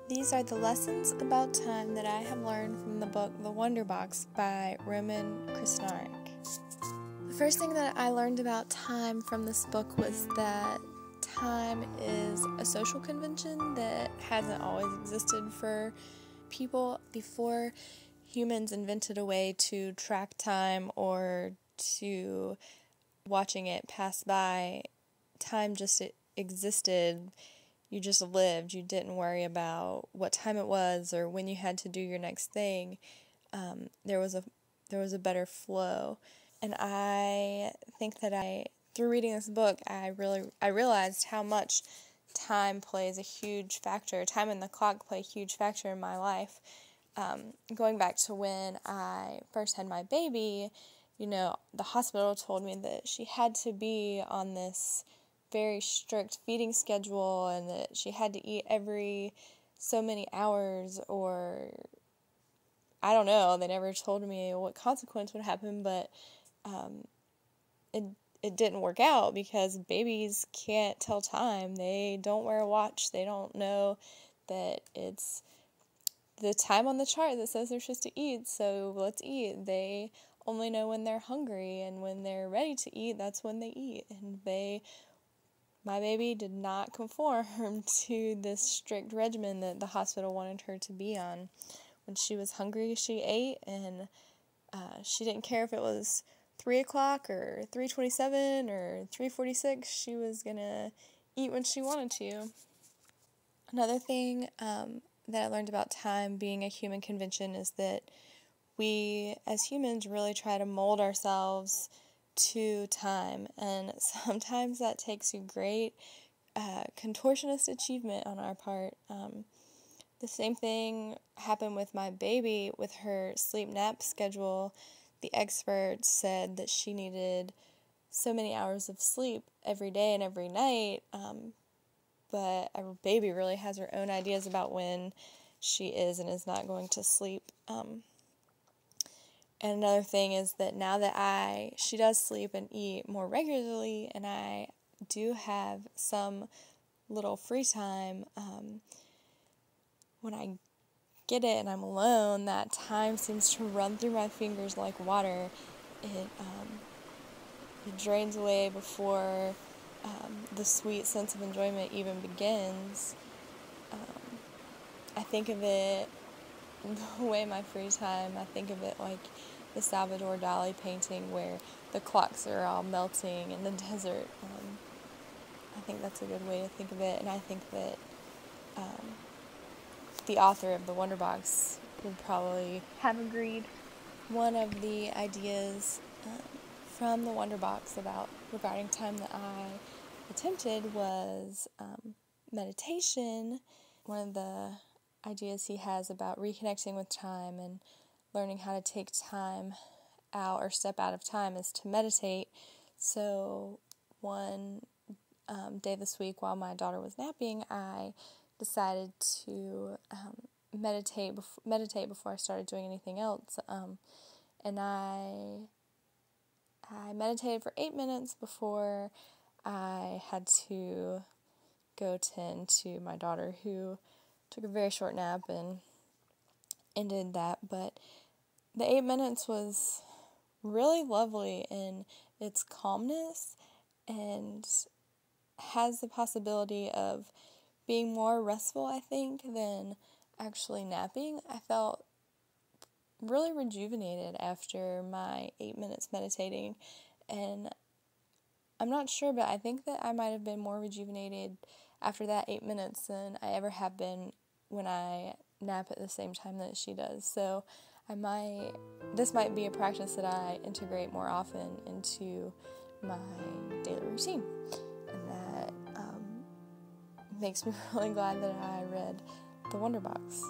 These are the lessons about time that I have learned from the book The Wonderbox by Roman Krasnarek. The first thing that I learned about time from this book was that time is a social convention that hasn't always existed for people. Before humans invented a way to track time or to watching it pass by, time just existed. You just lived. You didn't worry about what time it was or when you had to do your next thing. There was a better flow, and I think that through reading this book, I realized how much time plays a huge factor. Time and the clock play a huge factor in my life. Going back to when I first had my baby, the hospital told me that she had to be on this very strict feeding schedule and that she had to eat every so many hours, or I don't know, they never told me what consequence would happen, but it didn't work out because babies can't tell time. They don't wear a watch. They don't know that it's the time on the chart that says they're supposed to eat, so let's eat. They only know when they're hungry, and when they're ready to eat, that's when they eat. And my baby did not conform to this strict regimen that the hospital wanted her to be on. When she was hungry, she ate, and she didn't care if it was 3 o'clock or 3:27 or 3:46. She was going to eat when she wanted to. Another thing that I learned about time being a human convention is that we, as humans, really try to mold ourselves to time, and sometimes that takes a great contortionist achievement on our part. The same thing happened with my baby with her sleep-nap schedule. The experts said that she needed so many hours of sleep every day and every night, but our baby really has her own ideas about when she is and is not going to sleep. And another thing is that now that she does sleep and eat more regularly, and I do have some little free time, when I get it and I'm alone, that time seems to run through my fingers like water. It drains away before the sweet sense of enjoyment even begins. I think of it the way my free time, I think of it like the Salvador Dali painting where the clocks are all melting in the desert. I think that's a good way to think of it, and I think that the author of the Wonderbox would probably have agreed. One of the ideas from the Wonderbox regarding time that I attempted was meditation. One of the ideas he has about reconnecting with time and learning how to take time out or step out of time is to meditate. So one day this week while my daughter was napping, I decided to meditate before I started doing anything else. And I meditated for 8 minutes before I had to go tend to my daughter, who took a very short nap and ended that. But the 8 minutes was really lovely in its calmness and has the possibility of being more restful, I think, than actually napping. I felt really rejuvenated after my 8 minutes meditating, and I'm not sure, but I think that I might have been more rejuvenated after that 8 minutes than I ever have been when I nap at the same time that she does. So this might be a practice that I integrate more often into my daily routine, and that makes me really glad that I read The Wonderbox.